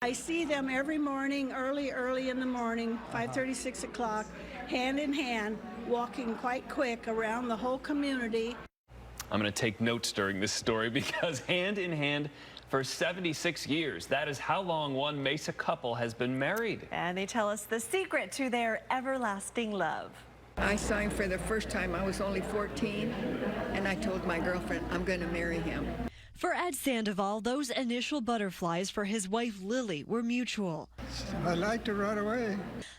I see them every morning, early in the morning, 5:30, 6 o'clock, hand in hand, walking quite quick around the whole community. I'm going to take notes during this story because hand in hand for 76 years. That is how long one Mesa couple has been married. And they tell us the secret to their everlasting love. I signed for the first time. I was only 14, and I told my girlfriend I'm going to marry him. For Ed Sandoval, those initial butterflies for his wife Lillie were mutual. I like to run away.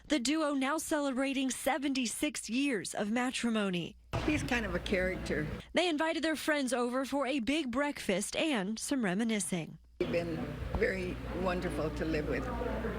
The duo now celebrating 76 years of matrimony. He's kind of a character. They invited their friends over for a big breakfast and some reminiscing. He's been very wonderful to live with.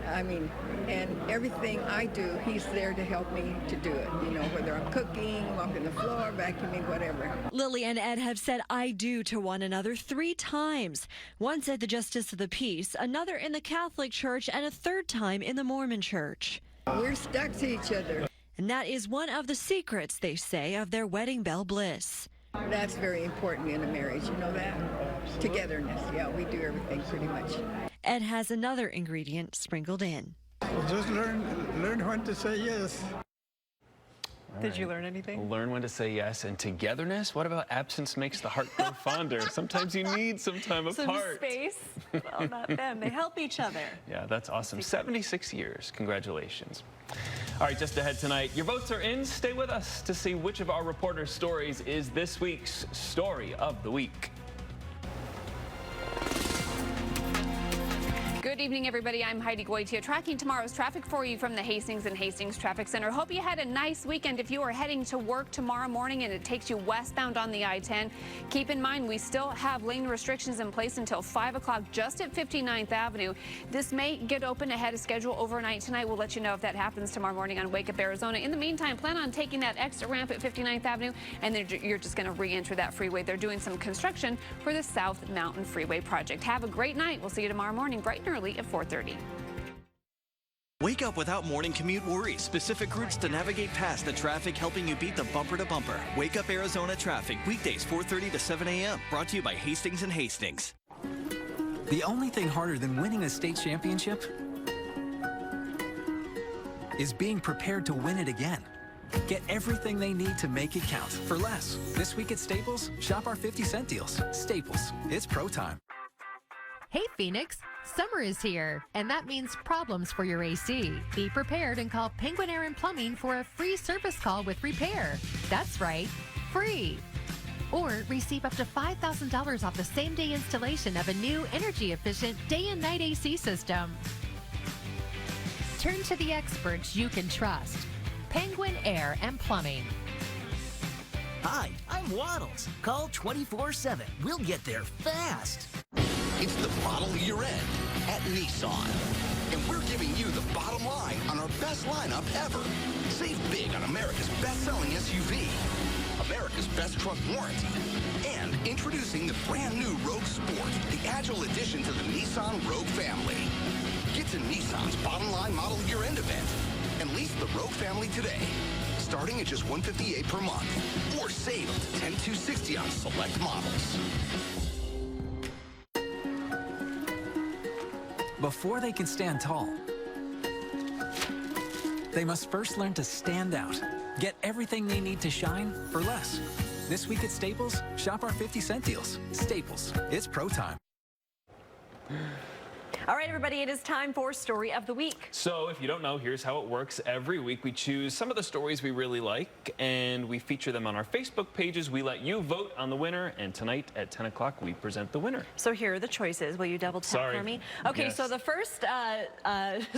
I mean, and everything I do, he's there to help me to do it. You know, whether I'm cooking, walking the floor, vacuuming, whatever. Lillie and Ed have said I do to one another 3 times. Once at the Justice of the Peace, another in the Catholic Church, and a 3rd time in the Mormon Church. We're stuck to each other. And that is one of the secrets, they say, of their wedding bell bliss. That's very important in a marriage, you know that? Togetherness, yeah, we do everything pretty much. Ed has another ingredient sprinkled in. Just learn when to say yes. Did you learn anything? Learn when to say yes. And togetherness? What about absence makes the heart grow fonder? Sometimes you need some time apart. Some space? Well, not them. They help each other. Yeah, that's awesome. 76 years. Congratulations. All right, just ahead tonight, your votes are in. Stay with us to see which of our reporters' stories is this week's Story of the Week. Good evening, everybody. I'm Heidi Goitia, tracking tomorrow's traffic for you from the Hastings and Hastings Traffic Center. Hope you had a nice weekend. If you are heading to work tomorrow morning and it takes you westbound on the I-10, keep in mind we still have lane restrictions in place until 5 o'clock just at 59th Avenue. This may get open ahead of schedule overnight tonight. We'll let you know if that happens tomorrow morning on Wake Up Arizona. In the meantime, plan on taking that exit ramp at 59th Avenue, and then you're just going to re-enter that freeway. They're doing some construction for the South Mountain Freeway project. Have a great night. We'll see you tomorrow morning bright and early at 4:30. Wake up without morning commute worries. Specific routes to navigate past the traffic, helping you beat the bumper to bumper. Wake Up Arizona traffic, weekdays 4:30 to 7 a.m. Brought to you by Hastings and Hastings. The only thing harder than winning a state championship is being prepared to win it again. Get everything they need to make it count for less. This week at Staples, shop our 50-cent deals. Staples, it's pro time. Hey Phoenix, summer is here, and that means problems for your AC. Be prepared and call Penguin Air and Plumbing for a free service call with repair. That's right, free. Or receive up to $5,000 off the same-day installation of a new energy-efficient day and night AC system. Turn to the experts you can trust. Penguin Air and Plumbing. Hi, I'm Waddles. Call 24/7. We'll get there fast. It's the model year end at Nissan. And we're giving you the bottom line on our best lineup ever. Save big on America's best-selling SUV, America's best truck warranty, and introducing the brand new Rogue Sport, the agile addition to the Nissan Rogue family. Get to Nissan's bottom line model year end event and lease the Rogue family today, starting at just $158 per month, or save up to $10,260 on select models. Before they can stand tall, they must first learn to stand out. Get everything they need to shine for less. This week at Staples, shop our 50-cent deals. Staples, it's pro time. All right, everybody, it is time for Story of the Week. So if you don't know, here's how it works. Every week we choose some of the stories we really like, and we feature them on our Facebook pages. We let you vote on the winner, and tonight at 10 o'clock, we present the winner. So here are the choices. Will you double tap for me? Okay, yes. So the first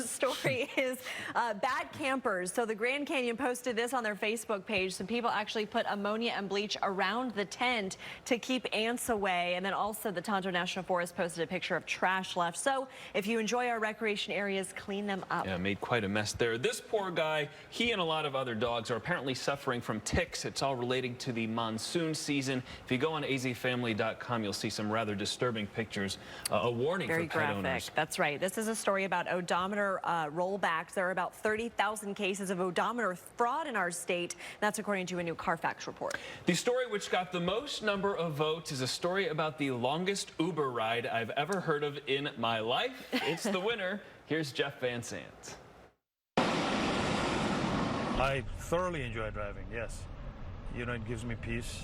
story is bad campers. So the Grand Canyon posted this on their Facebook page. Some people actually put ammonia and bleach around the tent to keep ants away. And then also the Tonto National Forest posted a picture of trash left. So if you enjoy our recreation areas, clean them up. Yeah, made quite a mess there. This poor guy, he and a lot of other dogs are apparently suffering from ticks. It's all relating to the monsoon season. If you go on azfamily.com, you'll see some rather disturbing pictures. A warning Very for pet graphic. owners. That's right. This is a story about odometer rollbacks. There are about 30,000 cases of odometer fraud in our state. That's according to a new Carfax report. The story which got the most number of votes is a story about the longest Uber ride I've ever heard of in my life. life, it's the winner. Here's Jeff Van Sant. I thoroughly enjoy driving, yes. You know, it gives me peace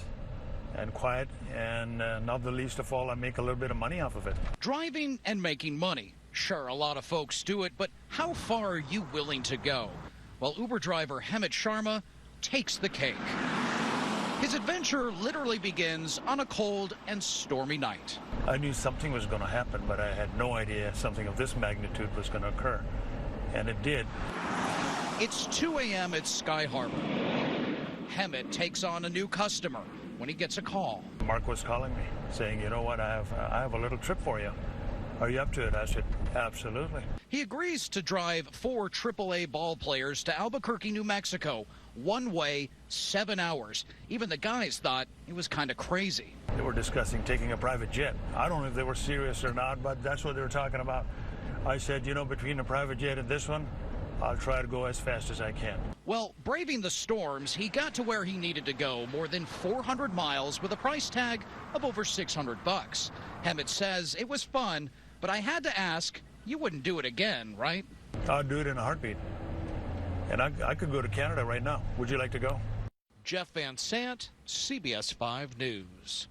and quiet, and not the least of all, I make a little bit of money off of it. Driving and making money. Sure, a lot of folks do it, but how far are you willing to go? Well, Uber driver Hemant Sharma takes the cake. His adventure literally begins on a cold and stormy night. I knew something was going to happen, but I had no idea something of this magnitude was going to occur, and it did. It's 2 a.m. at Sky Harbor. Hemant takes on a new customer when he gets a call. Mark was calling me, saying, you know what, I have a little trip for you. Are you up to it? I said, absolutely. He agrees to drive 4 AAA ball players to Albuquerque, New Mexico, one way, 7 hours. Even the guys thought it was kind of crazy. They were discussing taking a private jet. I don't know if they were serious or not, but that's what they were talking about. I said, you know, between a private jet and this one, I'll try to go as fast as I can. Well, braving the storms, he got to where he needed to go, more than 400 miles with a price tag of over $600. Hemant says it was fun, but I had to ask, you wouldn't do it again, right? I'd do it in a heartbeat. And I could go to Canada right now. Would you like to go? Jeff Van Sant, CBS 5 News.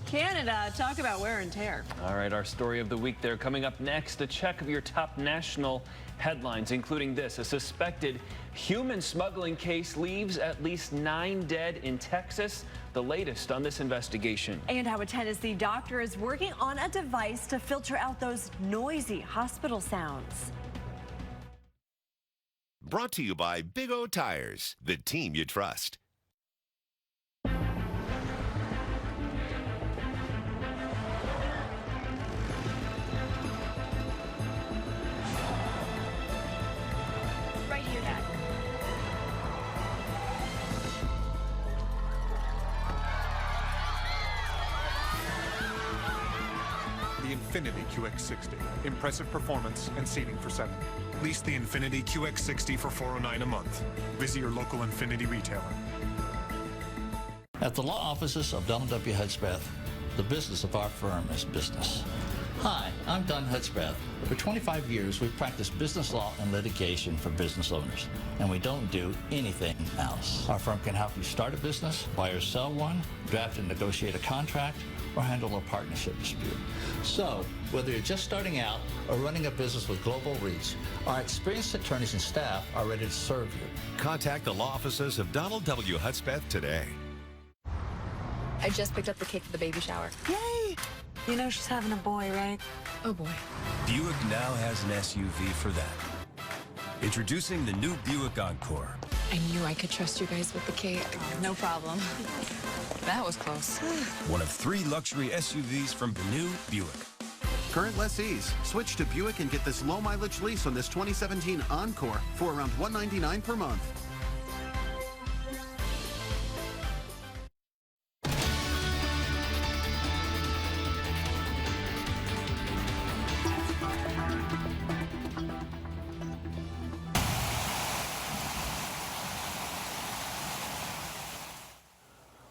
Canada, talk about wear and tear. All right, our story of the week there. Coming up next, a check of your top national headlines, including this. A suspected human smuggling case leaves at least 9 dead in Texas. The latest on this investigation. And how a Tennessee doctor is working on a device to filter out those noisy hospital sounds. Brought to you by Big O Tires, the team you trust. Right here, Dad. The Infiniti QX60. Impressive performance and seating for 7. Lease the Infiniti QX60 for $409 a month. Visit your local Infiniti retailer. At the law offices of Donald W. Hudspeth, the business of our firm is business. Hi, I'm Don Hudspeth. For 25 years, we've practiced business law and litigation for business owners, and we don't do anything else. Our firm can help you start a business, buy or sell one, draft and negotiate a contract, or handle a partnership dispute. So, whether you're just starting out or running a business with global reach, our experienced attorneys and staff are ready to serve you. Contact the law offices of Donald W. Hudspeth today. I just picked up the cake for the baby shower. Yay! You know she's having a boy, right? Oh boy. Buick now has an SUV for that. Introducing the new Buick Encore. I knew I could trust you guys with the cake. No problem. That was close. One of 3 luxury SUVs from the new Buick. Current lessees, switch to Buick and get this low mileage lease on this 2017 Encore for around $199 per month.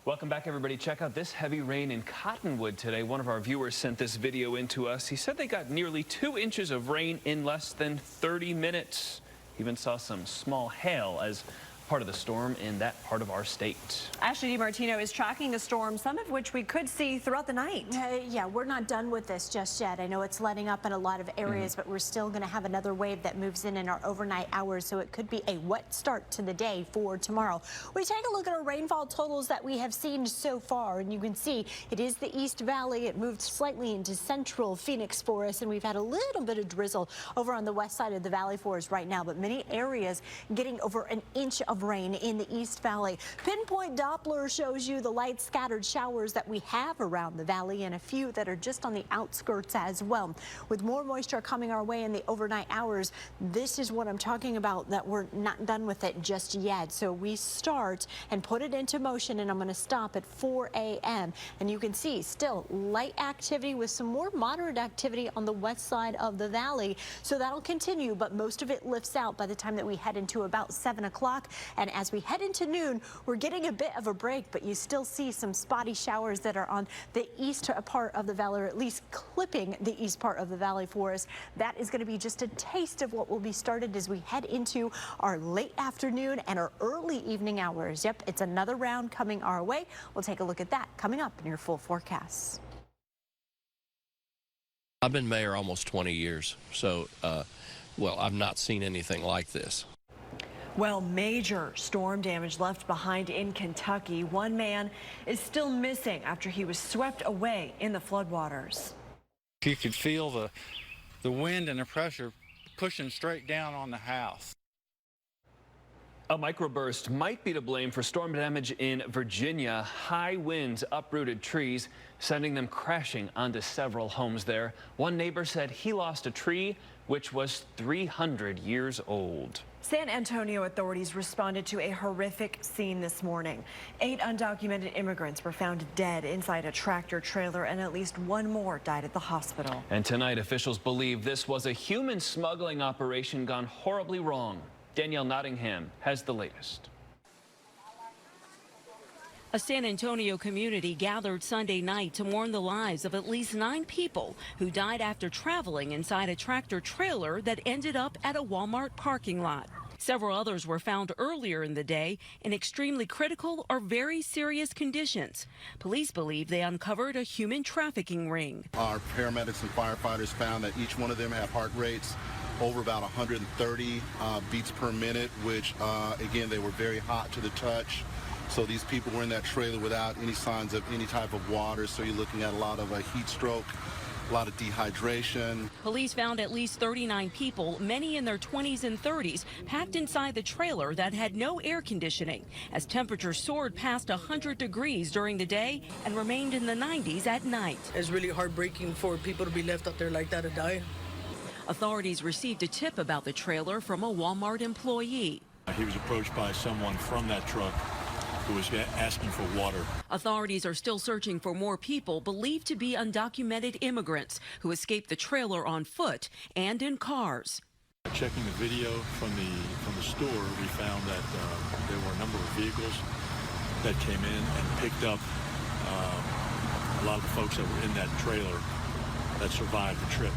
Welcome back, everybody. Check out this heavy rain in Cottonwood today. One of our viewers sent this video in to us. He said they got nearly 2 inches of rain in less than 30 minutes. Even saw some small hail as part of the storm in that part of our state. Ashley DiMartino is tracking the storm, some of which we could see throughout the night. Yeah, we're not done with this just yet. I know it's letting up in a lot of areas, but we're still going to have another wave that moves in our overnight hours, so it could be a wet start to the day for tomorrow. We take a look at our rainfall totals that we have seen so far, and you can see it is the East Valley. It moved slightly into central Phoenix for us, and we've had a little bit of drizzle over on the west side of the valley for us right now, but many areas getting over an inch of rain in the East Valley. Pinpoint Doppler shows you the light scattered showers that we have around the valley and a few that are just on the outskirts as well. With more moisture coming our way in the overnight hours, this is what I'm talking about, that we're not done with it just yet. So we start and put it into motion, and I'm going to stop at 4 a.m. and you can see still light activity with some more moderate activity on the west side of the valley. So that'll continue, but most of it lifts out by the time that we head into about 7 o'clock. And as we head into noon, we're getting a bit of a break, but you still see some spotty showers that are on the east part of the valley, or at least clipping the east part of the valley for us. That is going to be just a taste of what will be started as we head into our late afternoon and our early evening hours. Yep, it's another round coming our way. We'll take a look at that coming up in your full forecasts. I've been mayor almost 20 years, so, well, I've not seen anything like this. Well, major storm damage left behind in Kentucky. One man is still missing after he was swept away in the floodwaters. You could feel the wind and the pressure pushing straight down on the house. A microburst might be to blame for storm damage in Virginia. High winds uprooted trees, sending them crashing onto several homes there. One neighbor said he lost a tree which was 300 years old. San Antonio authorities responded to a horrific scene this morning. 8 undocumented immigrants were found dead inside a tractor trailer, and at least one more died at the hospital. And tonight, officials believe this was a human smuggling operation gone horribly wrong. Danielle Nottingham has the latest. A San Antonio community gathered Sunday night to mourn the lives of at least 9 people who died after traveling inside a tractor trailer that ended up at a Walmart parking lot. Several others were found earlier in the day in extremely critical or very serious conditions. Police believe they uncovered a human trafficking ring. Our paramedics and firefighters found that each one of them had heart rates over about 130 beats per minute, which, again, they were very hot to the touch. So these people were in that trailer without any signs of any type of water, so you're looking at a lot of heat stroke, a lot of dehydration. Police found at least 39 people, many in their 20s and 30s, packed inside the trailer that had no air conditioning, as temperatures soared past 100 degrees during the day and remained in the 90s at night. It's really heartbreaking for people to be left out there like that to die. Authorities received a tip about the trailer from a Walmart employee. He was approached by someone from that truck who was asking for water. Authorities are still searching for more people believed to be undocumented immigrants who escaped the trailer on foot and in cars. Checking the video from the store, we found that there were a number of vehicles that came in and picked up a lot of the folks that were in that trailer that survived the trip.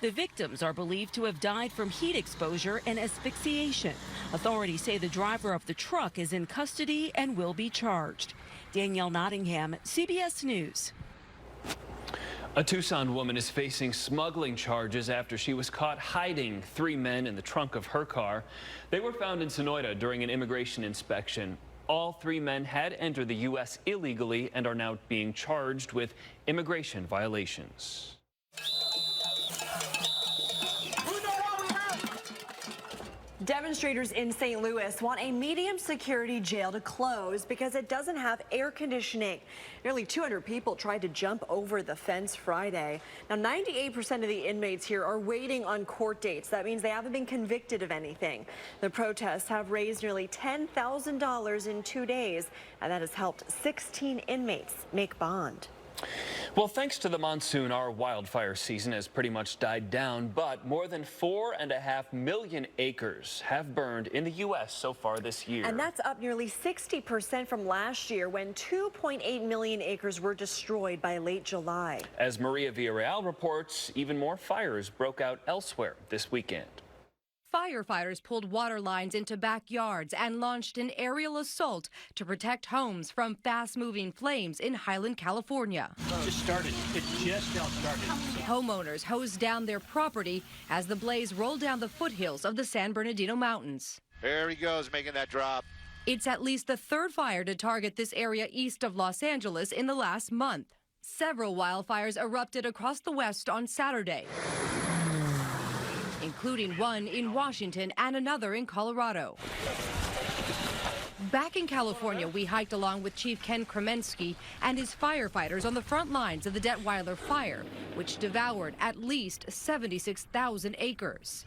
The victims are believed to have died from heat exposure and asphyxiation. Authorities say the driver of the truck is in custody and will be charged. Danielle Nottingham, CBS News. A Tucson woman is facing smuggling charges after she was caught hiding 3 men in the trunk of her car. They were found in Sonoyta during an immigration inspection. All 3 men had entered the U.S. illegally and are now being charged with immigration violations. Demonstrators in St. Louis want a medium security jail to close because it doesn't have air conditioning. Nearly 200 people tried to jump over the fence Friday. Now, 98% of the inmates here are waiting on court dates. That means they haven't been convicted of anything. The protests have raised nearly $10,000 in 2 days, and that has helped 16 inmates make bond. Well, thanks to the monsoon, our wildfire season has pretty much died down, but more than 4.5 million acres have burned in the U.S. so far this year. And that's up nearly 60% from last year, when 2.8 million acres were destroyed by late July. As Maria Villarreal reports, even more fires broke out elsewhere this weekend. Firefighters pulled water lines into backyards and launched an aerial assault to protect homes from fast-moving flames in Highland, California. It just started. It just now started. Homeowners hosed down their property as the blaze rolled down the foothills of the San Bernardino Mountains. There he goes, making that drop. It's at least the 3rd fire to target this area east of Los Angeles in the last month. Several wildfires erupted across the West on Saturday, including one in Washington and another in Colorado. Back in California, we hiked along with Chief Ken Kremensky and his firefighters on the front lines of the Detweiler fire, which devoured at least 76,000 acres.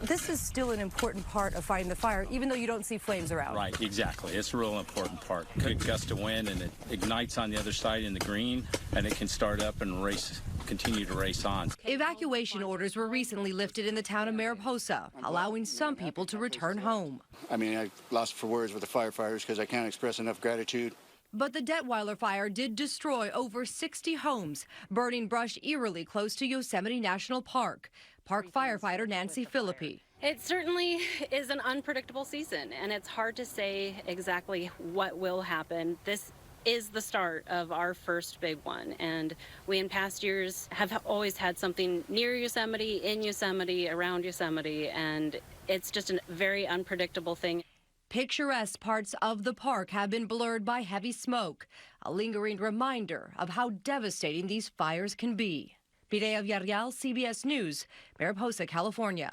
This is still an important part of fighting the fire, even though you don't see flames around. Right, exactly. It's a real important part. Good gust of wind, and it ignites on the other side in the green, and it can start up and race continue to race on. Evacuation orders were recently lifted in the town of Mariposa, allowing some people to return home. I mean, I lost for words with the firefighters because I can't express enough gratitude. But the Detweiler fire did destroy over 60 homes, burning brush eerily close to Yosemite National Park. Park firefighter Nancy Philippi. It certainly is an unpredictable season, and it's hard to say exactly what will happen. This is the start of our first big one, and we in past years have always had something near Yosemite, in Yosemite, around Yosemite, and it's just a very unpredictable thing. Picturesque parts of the park have been blurred by heavy smoke, a lingering reminder of how devastating these fires can be. Mireya Villarreal, CBS News, Mariposa, California.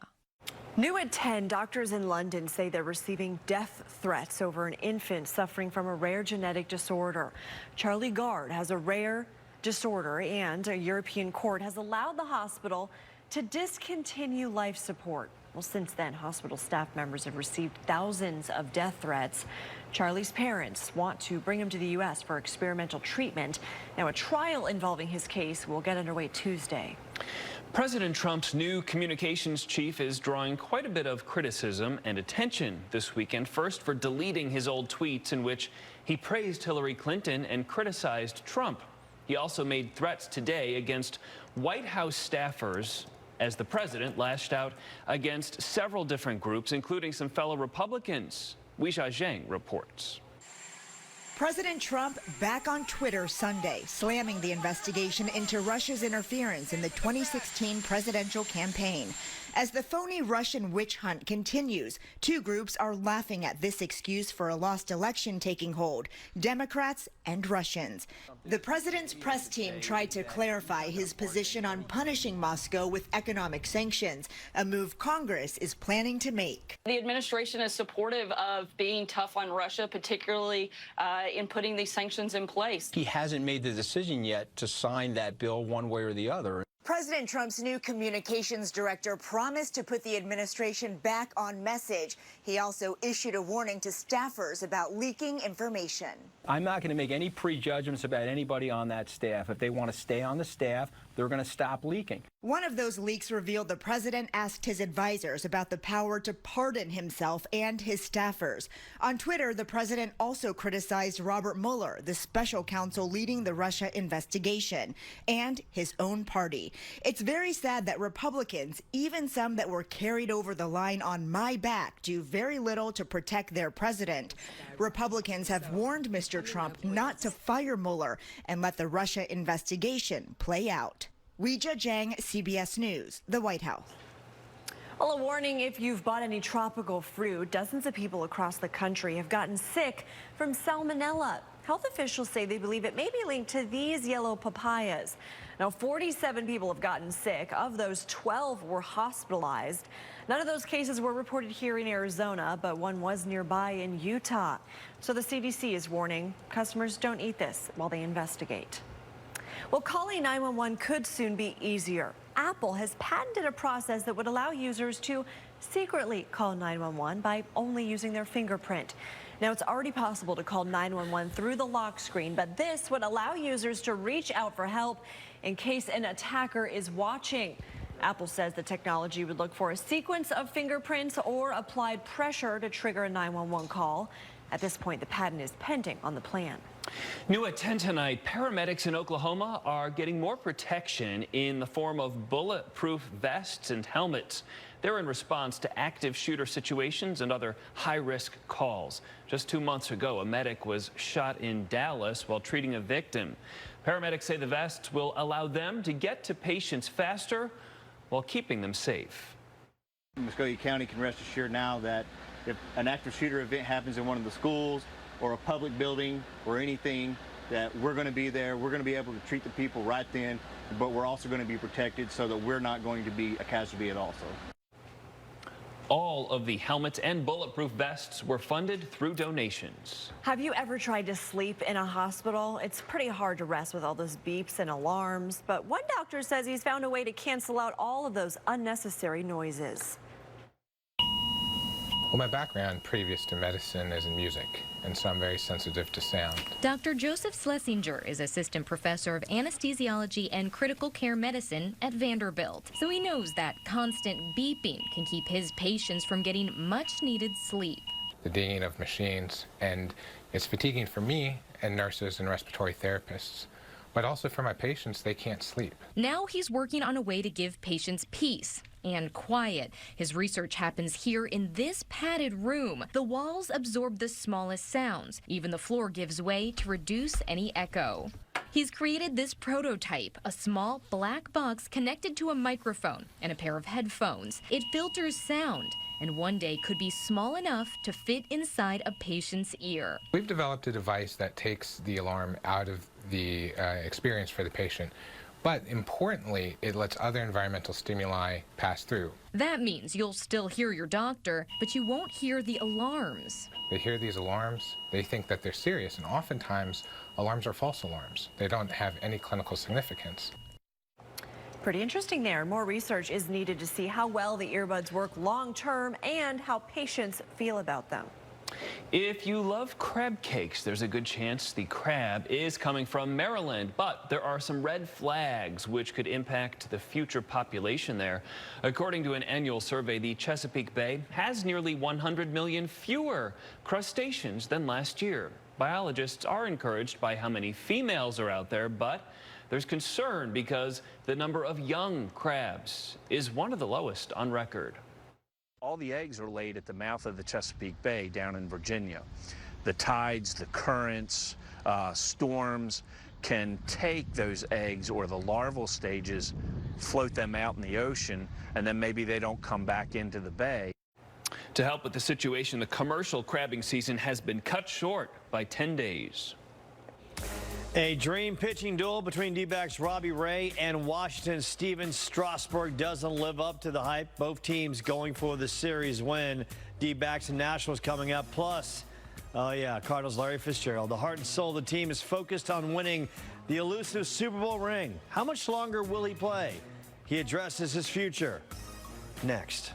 New at 10, doctors in London say they're receiving death threats over an infant suffering from a rare genetic disorder. Charlie Gard has a rare disorder, and a European court has allowed the hospital to discontinue life support. Well, since then, hospital staff members have received thousands of death threats. Charlie's parents want to bring him to the U.S. for experimental treatment. Now, a trial involving his case will get underway Tuesday. President Trump's new communications chief is drawing quite a bit of criticism and attention this weekend. First, for deleting his old tweets in which he praised Hillary Clinton and criticized Trump. He also made threats today against White House staffers as the president lashed out against several different groups, including some fellow Republicans. Weijia Zhang reports. President Trump back on Twitter Sunday, slamming the investigation into Russia's interference in the 2016 presidential campaign. As the phony Russian witch hunt continues, two groups are laughing at this excuse for a lost election taking hold, Democrats and Russians. The president's press team tried to clarify his position on punishing Moscow with economic sanctions, a move Congress is planning to make. The administration is supportive of being tough on Russia, particularly in putting these sanctions in place. He hasn't made the decision yet to sign that bill one way or the other. President Trump's new communications director promised to put the administration back on message. He also issued a warning to staffers about leaking information. I'm not going to make any prejudgments about anybody on that staff. If they want to stay on the staff, they're going to stop leaking. One of those leaks revealed the president asked his advisors about the power to pardon himself and his staffers. On Twitter, the president also criticized Robert Mueller, the special counsel leading the Russia investigation, and his own party. It's very sad that Republicans, even some that were carried over the line on my back, do very little to protect their president. Republicans have warned Mr. Trump not to fire Mueller and let the Russia investigation play out. Weijia Zhang, CBS News, the White House. Well, a warning if you've bought any tropical fruit. Dozens of people across the country have gotten sick from salmonella. Health officials say they believe it may be linked to these yellow papayas. Now, 47 people have gotten sick. Of those, 12 were hospitalized. None of those cases were reported here in Arizona, but one was nearby in Utah. So the CDC is warning customers don't eat this while they investigate. Well, calling 911 could soon be easier. Apple has patented a process that would allow users to secretly call 911 by only using their fingerprint. Now, it's already possible to call 911 through the lock screen, but this would allow users to reach out for help in case an attacker is watching. Apple says the technology would look for a sequence of fingerprints or applied pressure to trigger a 911 call. At this point, the patent is pending on the plan. New at 10 tonight, paramedics in Oklahoma are getting more protection in the form of bulletproof vests and helmets. They're in response to active shooter situations and other high-risk calls. Just 2 months ago, a medic was shot in Dallas while treating a victim. Paramedics say the vests will allow them to get to patients faster while keeping them safe. Muskogee County can rest assured now that if an active shooter event happens in one of the schools or a public building or anything, that we're going to be there. We're going to be able to treat the people right then, but we're also going to be protected so that we're not going to be a casualty at all. All of the helmets and bulletproof vests were funded through donations. Have you ever tried to sleep in a hospital? It's pretty hard to rest with all those beeps and alarms, but one doctor says he's found a way to cancel out all of those unnecessary noises. Well, my background previous to medicine is in music, and so I'm very sensitive to sound. Dr. Joseph Schlesinger is assistant professor of anesthesiology and critical care medicine at Vanderbilt. So he knows that constant beeping can keep his patients from getting much-needed sleep. The dinging of machines, and it's fatiguing for me and nurses and respiratory therapists, but also for my patients, they can't sleep. Now he's working on a way to give patients peace and quiet. His research happens here in this padded room. The walls absorb the smallest sounds. Even the floor gives way to reduce any echo. He's created this prototype, a small black box connected to a microphone and a pair of headphones. It filters sound and one day could be small enough to fit inside a patient's ear. We've developed a device that takes the alarm out of the experience for the patient. But importantly, it lets other environmental stimuli pass through. That means you'll still hear your doctor, but you won't hear the alarms. They hear these alarms, they think that they're serious, and oftentimes alarms are false alarms. They don't have any clinical significance. Pretty interesting there. More research is needed to see how well the earbuds work long term and how patients feel about them. If you love crab cakes, there's a good chance the crab is coming from Maryland, but there are some red flags which could impact the future population there. According to an annual survey, the Chesapeake Bay has nearly 100 million fewer crustaceans than last year. Biologists are encouraged by how many females are out there, but there's concern because the number of young crabs is one of the lowest on record. All the eggs are laid at the mouth of the Chesapeake Bay down in Virginia. The tides, the currents, storms can take those eggs or the larval stages, float them out in the ocean, and then maybe they don't come back into the bay. To help with the situation, the commercial crabbing season has been cut short by 10 days. A dream pitching duel between D-backs Robbie Ray and Washington's Steven Strasburg doesn't live up to the hype. Both teams going for the series win. D-backs and Nationals coming up. Plus, oh yeah, Cardinals' Larry Fitzgerald. The heart and soul of the team is focused on winning the elusive Super Bowl ring. How much longer will he play? He addresses his future. Next.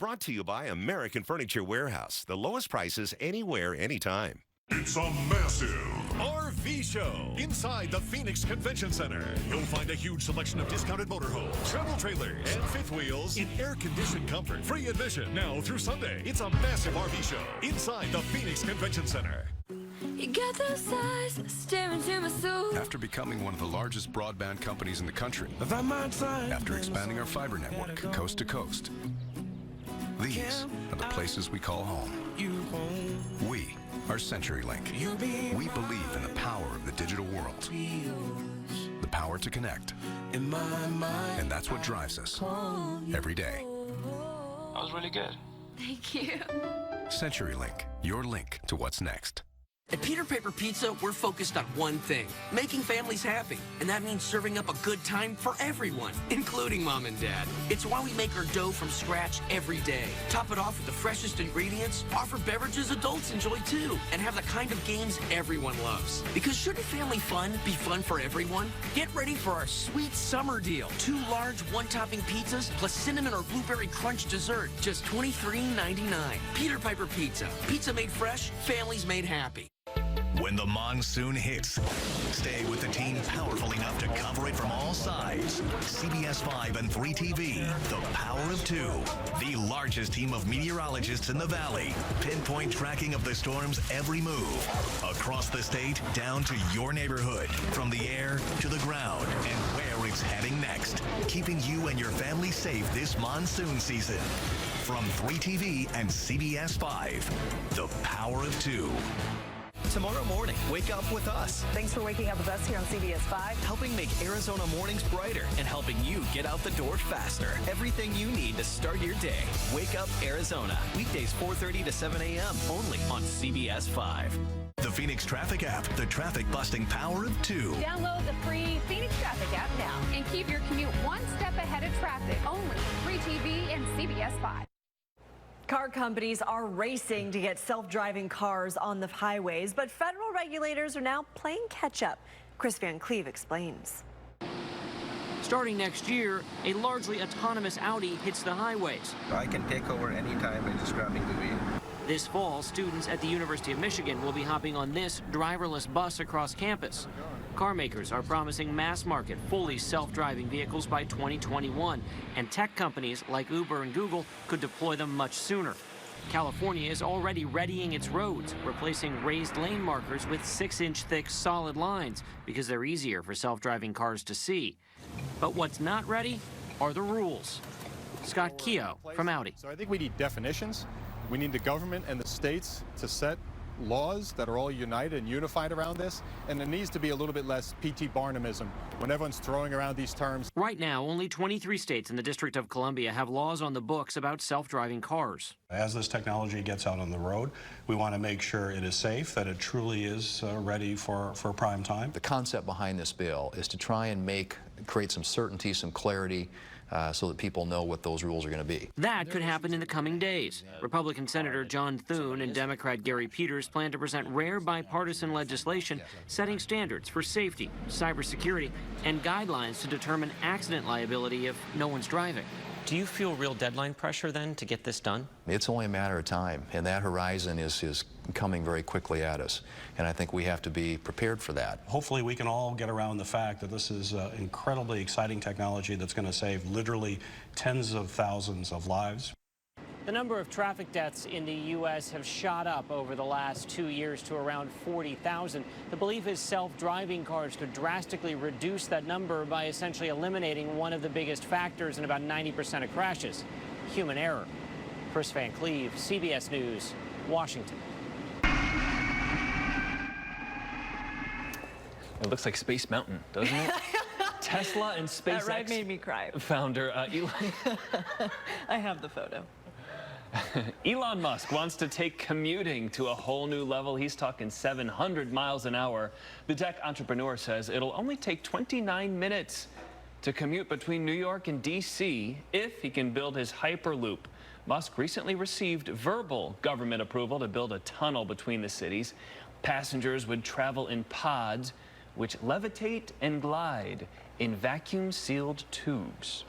Brought to you by American Furniture Warehouse. The lowest prices anywhere, anytime. It's a massive RV show inside the Phoenix Convention Center. You'll find a huge selection of discounted motorhomes, travel trailers, and fifth wheels in air-conditioned comfort. Free admission now through Sunday. It's a massive RV show inside the Phoenix Convention Center. You got those eyes staring to my soul. After becoming one of the largest broadband companies in the country, after expanding our fiber network coast to coast, these are the places we call home. We are CenturyLink. We believe in the power of the digital world. The power to connect. And that's what drives us every day. That was really good. Thank you. CenturyLink, your link to what's next. At Peter Piper Pizza, we're focused on one thing, making families happy. And that means serving up a good time for everyone, including mom and dad. It's why we make our dough from scratch every day. Top it off with the freshest ingredients, offer beverages adults enjoy too, and have the kind of games everyone loves. Because shouldn't family fun be fun for everyone? Get ready for our sweet summer deal. 2 large one-topping pizzas plus cinnamon or blueberry crunch dessert, just $23.99. Peter Piper Pizza. Pizza made fresh, families made happy. When the monsoon hits, stay with the team powerful enough to cover it from all sides. CBS 5 and 3 TV, the power of 2. The largest team of meteorologists in the valley. Pinpoint tracking of the storm's every move. Across the state, down to your neighborhood. From the air to the ground and where it's heading next. Keeping you and your family safe this monsoon season. From 3 TV and CBS 5, the power of 2. Tomorrow morning, wake up with us. Thanks for waking up with us here on CBS 5. Helping make Arizona mornings brighter and helping you get out the door faster. Everything you need to start your day. Wake up Arizona. Weekdays 4:30 to 7 a.m. only on CBS 5. The Phoenix Traffic app, the traffic busting power of 2. Download the free Phoenix Traffic app now and keep your commute one step ahead of traffic. Only 3 TV and CBS 5. Car companies are racing to get self-driving cars on the highways, but federal regulators are now playing catch-up. Chris Van Cleve explains. Starting next year, a largely autonomous Audi hits the highways. I can take over anytime by just grabbing the wheel. This fall, students at the University of Michigan will be hopping on this driverless bus across campus. Car makers are promising mass-market, fully self-driving vehicles by 2021, and tech companies like Uber and Google could deploy them much sooner. California is already readying its roads, replacing raised lane markers with 6-inch thick solid lines because they're easier for self-driving cars to see. But what's not ready are the rules. Scott Keogh from Audi. So I think we need definitions. We need the government and the states to set laws that are all united and unified around this, and there needs to be a little bit less P.T. Barnummism when everyone's throwing around these terms. Right now, only 23 states in the District of Columbia have laws on the books about self-driving cars. As this technology gets out on the road, we want to make sure it is safe, that it truly is ready for prime time. The concept behind this bill is to try and create some certainty, some clarity, so that people know what those rules are going to be. That could happen in the coming days. Republican Senator John Thune and Democrat Gary Peters plan to present rare bipartisan legislation setting standards for safety, cybersecurity, and guidelines to determine accident liability if no one's driving. Do you feel real deadline pressure then to get this done? It's only a matter of time, and that horizon is coming very quickly at us, and I think we have to be prepared for that. Hopefully we can all get around the fact that this is incredibly exciting technology that's going to save literally tens of thousands of lives. The number of traffic deaths in the U.S. have shot up over the last 2 years to around 40,000. The belief is self-driving cars could drastically reduce that number by essentially eliminating one of the biggest factors in about 90% of crashes, human error. Chris Van Cleve, CBS News, Washington. It looks like Space Mountain, doesn't it? Tesla and SpaceX That ride made me cry. founder Elon. I have the photo. Elon Musk wants to take commuting to a whole new level. He's talking 700 miles an hour. The tech entrepreneur says it'll only take 29 minutes to commute between New York and D.C. if he can build his Hyperloop. Musk recently received verbal government approval to build a tunnel between the cities. Passengers would travel in pods, which levitate and glide in vacuum-sealed tubes.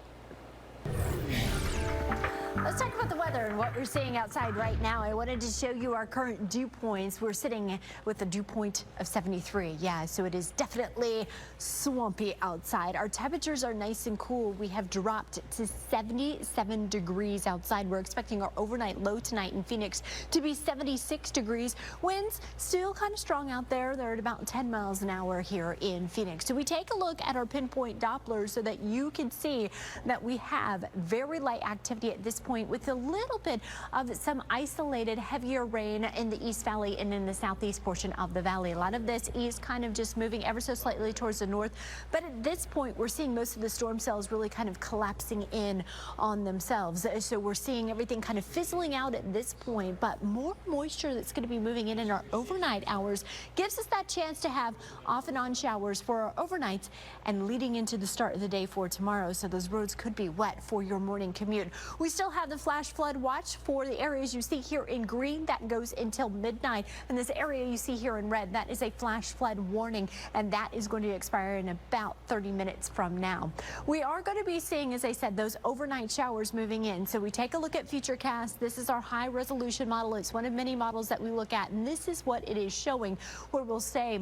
Let's talk about the weather and what we're seeing outside right now. I wanted to show you our current dew points. We're sitting with a dew point of 73. Yeah, so it is definitely swampy outside. Our temperatures are nice and cool. We have dropped to 77 degrees outside. We're expecting our overnight low tonight in Phoenix to be 76 degrees. Winds still kind of strong out there. They're at about 10 miles an hour here in Phoenix. So we take a look at our pinpoint Dopplers so that you can see that we have very light activity at this point, with a little bit of some isolated heavier rain in the East Valley and in the southeast portion of the valley. A lot of this is kind of just moving ever so slightly towards the north, but at this point we're seeing most of the storm cells really kind of collapsing in on themselves. So we're seeing everything kind of fizzling out at this point, but more moisture that's going to be moving in our overnight hours gives us that chance to have off and on showers for our overnights and leading into the start of the day for tomorrow. So those roads could be wet for your morning commute. We still have the flash flood watch for the areas you see here in green. That goes until midnight. And this area you see here in red, that is a flash flood warning, and that is going to expire in about 30 minutes from now. We are going to be seeing, as I said, those overnight showers moving in. So we take a look at Futurecast. This is our high resolution model. It's one of many models that we look at, and this is what it is showing, where we'll say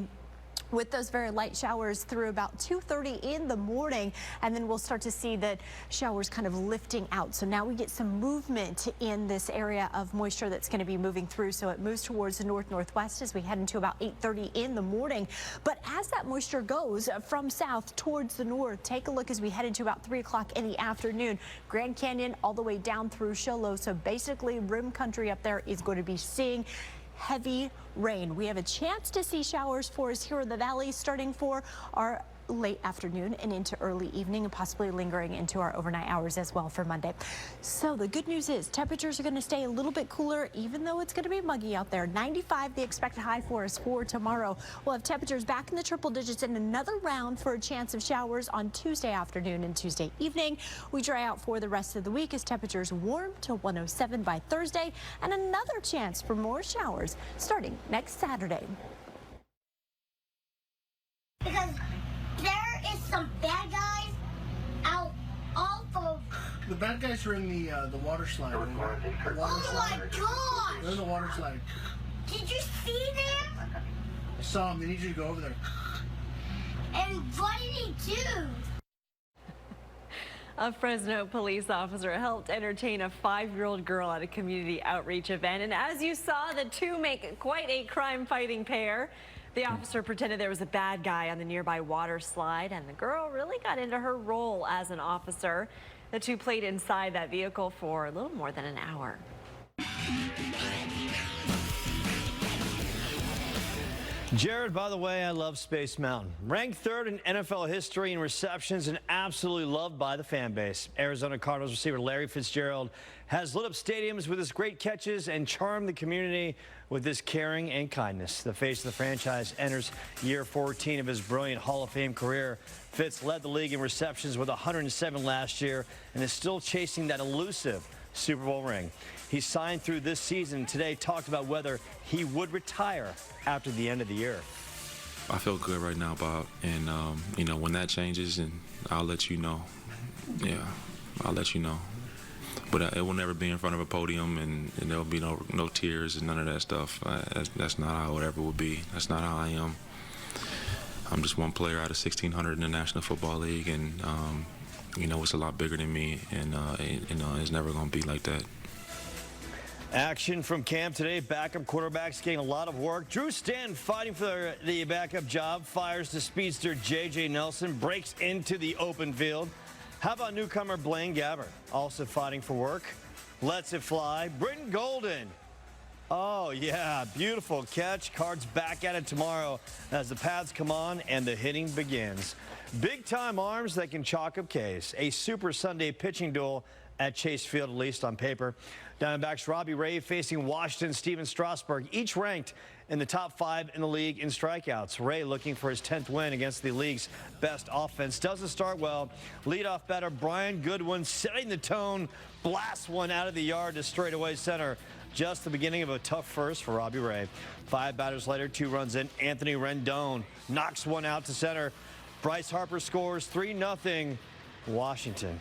with those very light showers through about 2:30 in the morning, and then we'll start to see that showers kind of lifting out. So now we get some movement in this area of moisture that's going to be moving through. So it moves towards the north-northwest as we head into about 8:30 in the morning. But as that moisture goes from south towards the north, take a look as we head into about 3 o'clock in the afternoon. Grand Canyon all the way down through Show Low. So basically rim country up there is going to be seeing heavy rain. We have a chance to see showers for us here in the valley starting for our late afternoon and into early evening, and possibly lingering into our overnight hours as well for Monday. So the good news is temperatures are going to stay a little bit cooler, even though it's going to be muggy out there. 95 the expected high for us for tomorrow. We'll have temperatures back in the triple digits and another round for a chance of showers on Tuesday afternoon and Tuesday evening. We dry out for the rest of the week as temperatures warm to 107 by Thursday, and another chance for more showers starting next Saturday. Because there is some bad guys The bad guys are in the water slide. Oh my gosh! They're in the water slide. Did you see them? I saw them. They need you to go over there. And what did he do? A Fresno police officer helped entertain a 5-year-old girl at a community outreach event. And as you saw, the two make quite a crime-fighting pair. The officer pretended there was a bad guy on the nearby water slide, and the girl really got into her role as an officer. The two played inside that vehicle for a little more than an hour. Jared, by the way, I love Space Mountain. Ranked 3rd in NFL history in receptions and absolutely loved by the fan base. Arizona Cardinals receiver Larry Fitzgerald has lit up stadiums with his great catches and charmed the community with his caring and kindness. The face of the franchise enters year 14 of his brilliant Hall of Fame career. Fitz led the league in receptions with 107 last year and is still chasing that elusive Super Bowl ring. He signed through this season and today talked about whether he would retire after the end of the year. I feel good right now, Bob, and you know, when that changes, and I'll let you know. Yeah, I'll let you know. But it will never be in front of a podium, and there'll be no tears and none of that stuff. That's not how it ever will be. That's not how I am. I'm just one player out of 1,600 in the National Football League, and you know, it's a lot bigger than me, and you know, it's never going to be like that. Action from camp today. Backup quarterbacks getting a lot of work. Drew Stanton fighting for the backup job. Fires to speedster J.J. Nelson. Breaks into the open field. How about newcomer Blaine Gabbert? Also fighting for work. Lets it fly. Britton Golden. Oh, yeah. Beautiful catch. Cards back at it tomorrow as the pads come on and the hitting begins. Big-time arms that can chalk up Ks. A Super Sunday pitching duel at Chase Field, at least on paper. Diamondbacks Robbie Ray facing Washington's Steven Strasburg, each ranked in the top 5 in the league in strikeouts. Ray looking for his 10th win against the league's best offense. Doesn't start well. Leadoff batter Brian Goodwin setting the tone, blasts one out of the yard to straightaway center. Just the beginning of a tough first for Robbie Ray. 5 batters later, 2 runs in. Anthony Rendon knocks one out to center. Bryce Harper scores 3-0 Washington.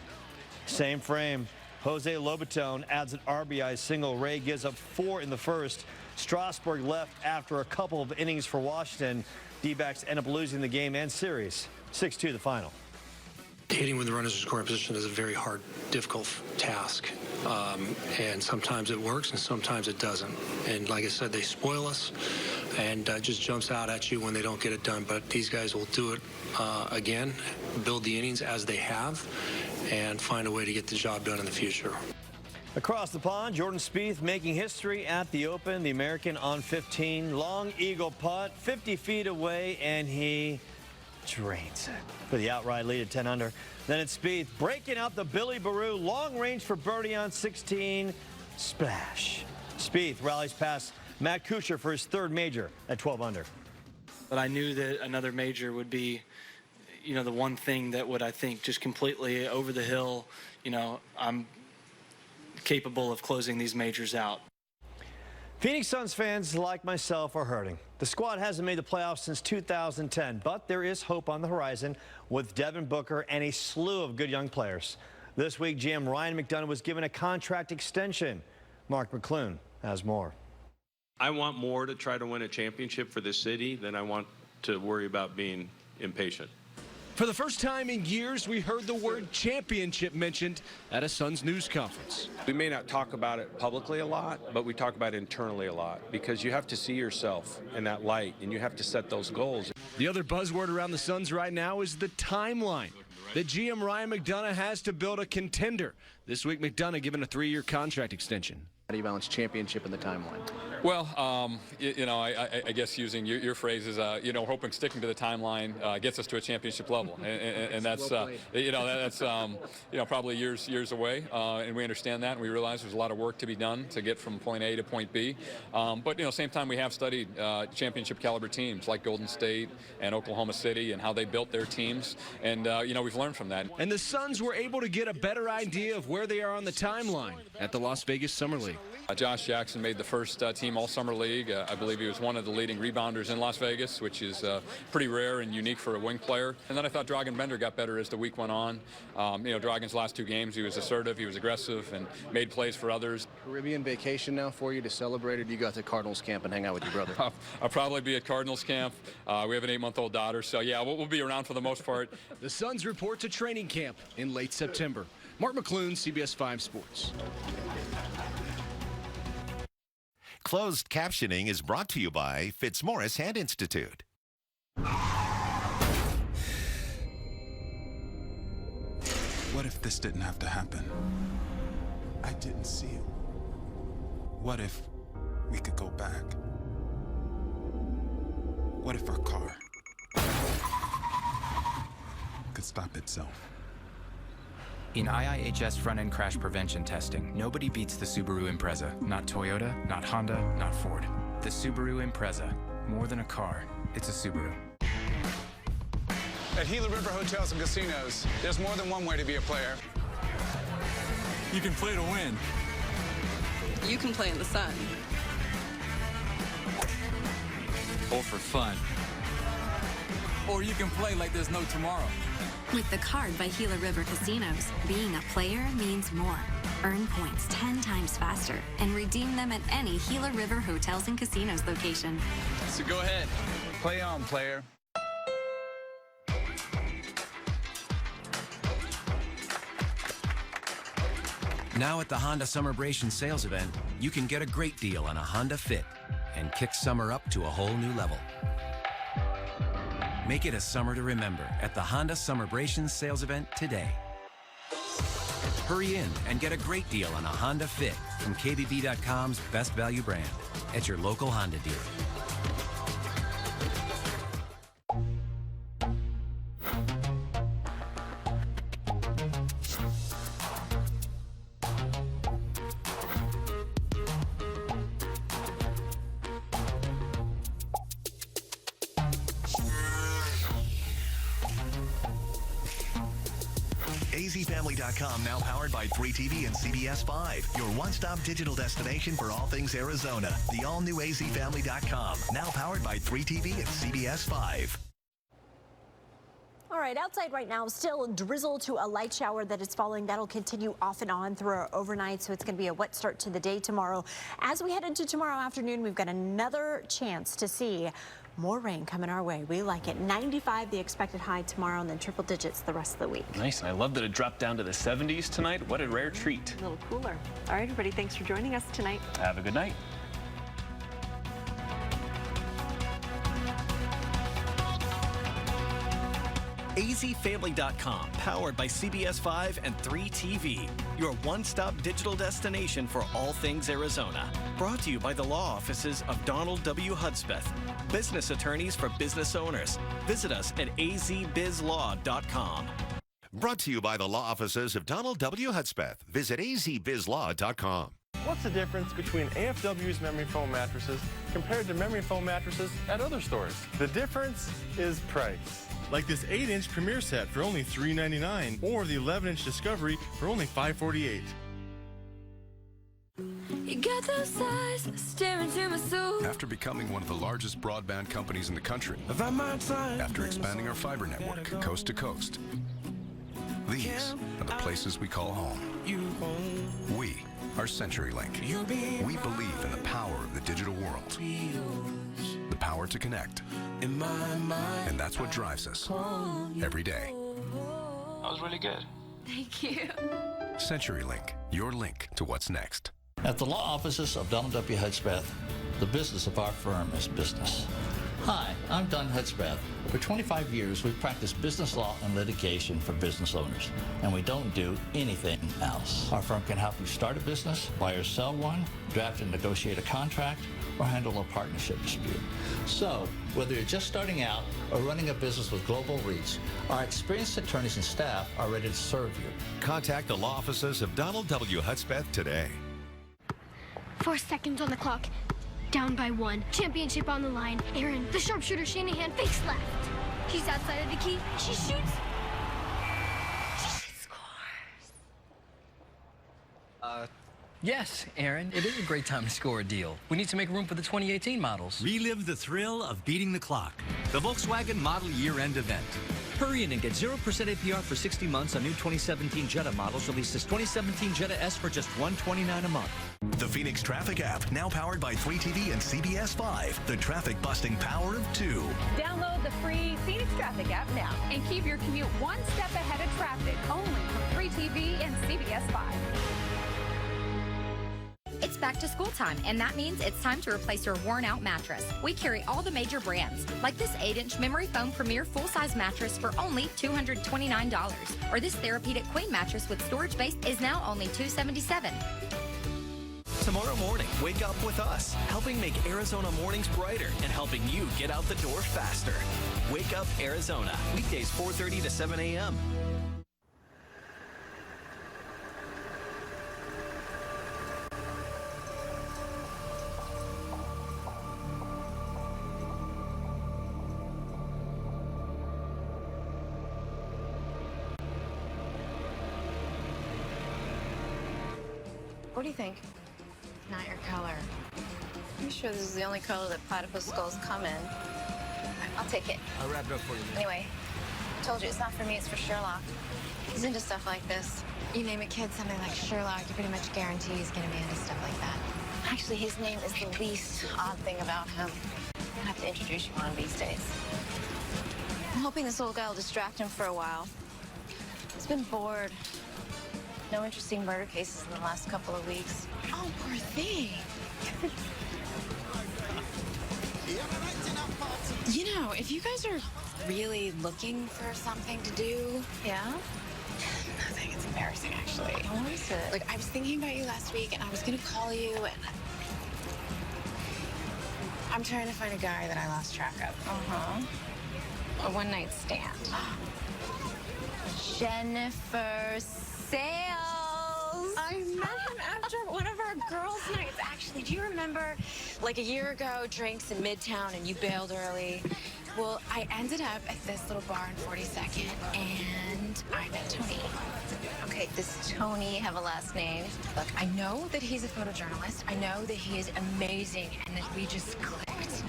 Same frame. Jose Lobaton adds an RBI single. Ray gives up 4 in the first. Strasburg left after a couple of innings for Washington. D-backs end up losing the game and series. 6-2 the final. Hitting with the runners in scoring position is a very hard, difficult task. And sometimes it works and sometimes it doesn't. And like I said, they spoil us and just jumps out at you when they don't get it done. But these guys will do it again, build the innings as they have, and find a way to get the job done in the future. Across the pond, Jordan Spieth making history at the Open. The American on 15. Long eagle putt, 50 feet away, and he drains it for the outright lead at 10 under. Then it's Spieth breaking out the Billy Baru. Long range for birdie on 16. Splash. Spieth rallies past Matt Kuchar for his 3rd major at 12 under. But I knew that another major would be, you know, the one thing that would, I think, just completely over the hill. You know, I'm capable of closing these majors out. Phoenix Suns fans like myself are hurting. The squad hasn't made the playoffs since 2010, but there is hope on the horizon with Devin Booker and a slew of good young players. This week, GM Ryan McDonough was given a contract extension. Mark McClune has more. I want more to try to win a championship for this city than I want to worry about being impatient. For the first time in years, we heard the word championship mentioned at a Suns news conference. We may not talk about it publicly a lot, but we talk about it internally a lot because you have to see yourself in that light and you have to set those goals. The other buzzword around the Suns right now is the timeline that GM Ryan McDonough has to build a contender. This week, McDonough given a 3-year contract extension. How do you balance championship in the timeline? Well, you know, I guess using your phrase is, you know, hoping sticking to the timeline gets us to a championship level, and that's, you know, that's, you know, probably years away, and we understand that, and we realize there's a lot of work to be done to get from point A to point B. But you know, same time we have studied championship caliber teams like Golden State and Oklahoma City and how they built their teams, and you know, we've learned from that. And the Suns were able to get a better idea of where they are on the timeline at the Las Vegas Summer League. Josh Jackson made the first team All-Summer League. I believe he was one of the leading rebounders in Las Vegas, which is pretty rare and unique for a wing player. And then I thought Dragan Bender got better as the week went on. Dragan's last 2 games, he was assertive, he was aggressive, and made plays for others. Caribbean vacation now for you to celebrate, or do you go to Cardinals camp and hang out with your brother? I'll probably be at Cardinals camp. We have an 8-month-old daughter, so yeah, we'll be around for the most part. The Suns report to training camp in late September. Mark McClune, CBS 5 Sports. Closed captioning is brought to you by Fitzmaurice Hand Institute. What if this didn't have to happen? I didn't see it. What if we could go back? What if our car could stop itself? In IIHS front-end crash prevention testing, nobody beats the Subaru Impreza. Not Toyota, not Honda, not Ford. The Subaru Impreza. More than a car, it's a Subaru. At Gila River Hotels and Casinos, there's more than one way to be a player. You can play to win. You can play in the sun. Or for fun. Or you can play like there's no tomorrow. With the card by Gila River Casinos, being a player means more. Earn points 10 times faster and redeem them at any Gila River Hotels and Casinos location. So go ahead, play on, player. Now at the Honda Summerbration sales event, you can get a great deal on a Honda Fit and kick summer up to a whole new level. Make it a summer to remember at the Honda Summerbration sales event today. Hurry in and get a great deal on a Honda Fit from KBB.com's best value brand at your local Honda dealer. AZFamily.com, now powered by 3TV and CBS 5. Your one-stop digital destination for all things Arizona. The all-new AZFamily.com, now powered by 3TV and CBS 5. All right, outside right now, still drizzle to a light shower that is falling. That'll continue off and on through our overnight, so it's going to be a wet start to the day tomorrow. As we head into tomorrow afternoon, we've got another chance to see more rain coming our way. We like it. 95 the expected high tomorrow, and then triple digits the rest of the week. Nice, and I love that it dropped down to the 70s tonight. What a rare treat. A little cooler. All right, everybody, thanks for joining us tonight. Have a good night. AZFamily.com, powered by CBS 5 and 3TV. Your one-stop digital destination for all things Arizona. Brought to you by the law offices of Donald W. Hudspeth, business attorneys for business owners. Visit us at azbizlaw.com. Brought to you by the law offices of Donald W. Hudspeth. Visit azbizlaw.com. What's the difference between AFW's memory foam mattresses compared to memory foam mattresses at other stores? The difference is price. Like this 8-inch Premier set for only $3.99, or the 11-inch Discovery for only $5.48. You got those eyes staring to my soul. After becoming one of the largest broadband companies in the country, after expanding our fiber network coast to coast, these are the places we call home. We are CenturyLink. We believe in the power of the digital world. The power to connect. And that's what drives us every day. That was really good. Thank you. CenturyLink, your link to what's next. At the law offices of Donald W. Hudspeth, the business of our firm is business. Hi, I'm Don Hudspeth. For 25 years, we've practiced business law and litigation for business owners, and we don't do anything else. Our firm can help you start a business, buy or sell one, draft and negotiate a contract, or handle a partnership dispute. So, whether you're just starting out or running a business with global reach, our experienced attorneys and staff are ready to serve you. Contact the law offices of Donald W. Hudspeth today. 4 seconds on the clock. Down by 1. Championship on the line. Aaron, the sharpshooter Shanahan, fakes left. She's outside of the key. She shoots. She scores. Yes, Aaron, it is a great time to score a deal. We need to make room for the 2018 models. Relive the thrill of beating the clock. The Volkswagen Model Year-End Event. Hurry in and get 0% APR for 60 months on new 2017 Jetta models. Release this 2017 Jetta S for just $129 a month. The Phoenix Traffic app, now powered by 3TV and CBS 5. The traffic-busting power of 2. Download the free Phoenix Traffic app now and keep your commute one step ahead of traffic. Only from 3TV and CBS 5. It's back to school time, and that means it's time to replace your worn-out mattress. We carry all the major brands, like this 8-inch Memory Foam Premier full-size mattress for only $229, or this Therapeutic Queen mattress with storage base is now only $277. Tomorrow morning, wake up with us, helping make Arizona mornings brighter and helping you get out the door faster. Wake Up Arizona, weekdays 4:30 to 7 a.m. What do you think? Not your color. I'm sure this is the only color that platypus skulls come in. I'll take it. I'll wrap it up for you. Anyway, I told you it's not for me, it's for Sherlock. He's into stuff like this. You name a kid something like Sherlock, you pretty much guarantee he's gonna be into stuff like that. Actually, his name is the least odd thing about him. I'll have to introduce you one of these days. I'm hoping this old guy will distract him for a while. He's been bored. No interesting murder cases in the last couple of weeks. Oh, poor thing. You know, if you guys are really looking for something to do, yeah? Nothing. It's embarrassing, actually. What is it? Like, I was thinking about you last week, and I was gonna call you, and I'm trying to find a guy that I lost track of. A one-night stand. Jennifer Sales. I met him after one of our girls' nights, actually. Do you remember, like a year ago, drinks in Midtown and you bailed early? Well, I ended up at this little bar in 42nd and I met Tony. Okay, does Tony have a last name? Look, I know that he's a photojournalist. I know that he is amazing and that we just clicked.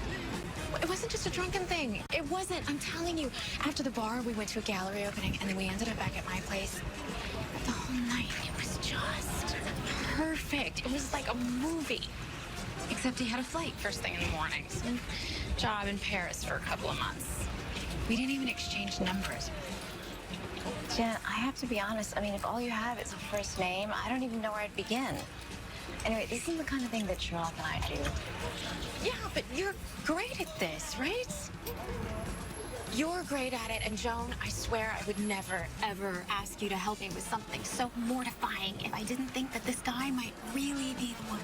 It wasn't just a drunken thing. It wasn't. I'm telling you. After the bar, we went to a gallery opening, and then we ended up back at my place. The whole night, it was just perfect. It was like a movie. Except he had a flight first thing in the morning. Some job in Paris for a couple of months. We didn't even exchange numbers. Jen, I have to be honest. I mean, if all you have is a first name, I don't even know where I'd begin. Anyway, this is the kind of thing that Sherlock and I do. Yeah, but you're great at this, right? You're great at it, and Joan, I swear I would never, ever ask you to help me with something so mortifying if I didn't think that this guy might really be the one.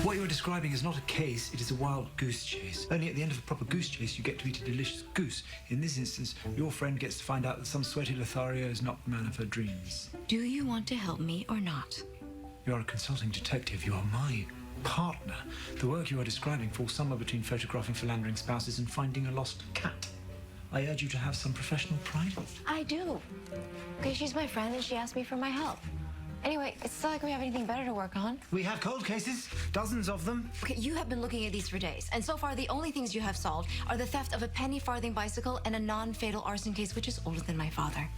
What you're describing is not a case, it is a wild goose chase. Only at the end of a proper goose chase you get to eat a delicious goose. In this instance, your friend gets to find out that some sweaty Lothario is not the man of her dreams. Do you want to help me or not? You're a consulting detective. You are my partner. The work you are describing falls somewhere between photographing philandering spouses and finding a lost cat. I urge you to have some professional pride. I do. Okay, she's my friend and she asked me for my help. Anyway, it's not like we have anything better to work on. We have cold cases, dozens of them. Okay, you have been looking at these for days, and so far the only things you have solved are the theft of a penny farthing bicycle and a non-fatal arson case, which is older than my father.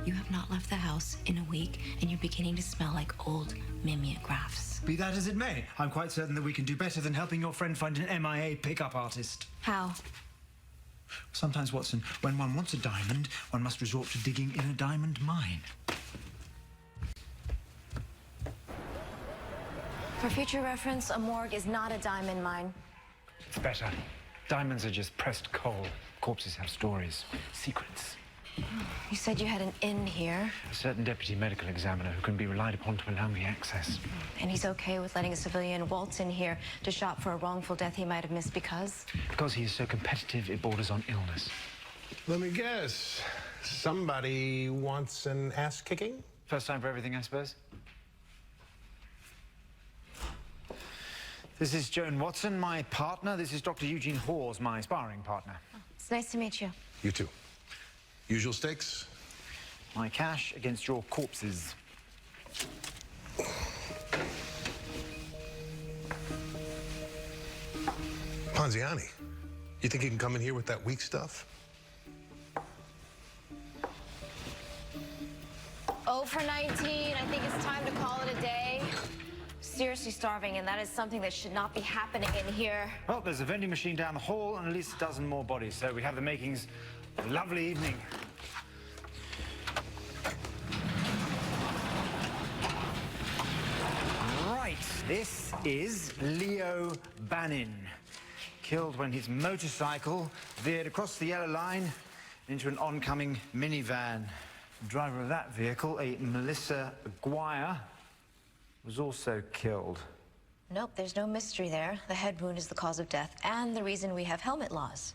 You have not left the house in a week, and you're beginning to smell like old mimeographs. Be that as it may, I'm quite certain that we can do better than helping your friend find an MIA pickup artist. How? Sometimes, Watson, when one wants a diamond, one must resort to digging in a diamond mine. For future reference, a morgue is not a diamond mine. It's better. Diamonds are just pressed coal. Corpses have stories, secrets. You said you had an inn here. A certain deputy medical examiner who can be relied upon to allow me access. And he's okay with letting a civilian waltz in here to shop for a wrongful death he might have missed because? Because he is so competitive, it borders on illness. Let me guess. Somebody wants an ass kicking? First time for everything, I suppose. This is Joan Watson, my partner. This is Dr. Eugene Hawes, my sparring partner. Oh, it's nice to meet you. You too. Usual stakes? My cash against your corpses. Ponziani, you think you can come in here with that weak stuff? 0 for 19. I think it's time to call it a day. Seriously starving, and that is something that should not be happening in here. Well, there's a vending machine down the hall and at least a dozen more bodies, so we have the makings of a lovely evening. Right, this is Leo Bannon, killed when his motorcycle veered across the yellow line into an oncoming minivan. The driver of that vehicle, a Melissa Aguirre, was also killed. Nope, there's no mystery there. The head wound is the cause of death and the reason we have helmet laws.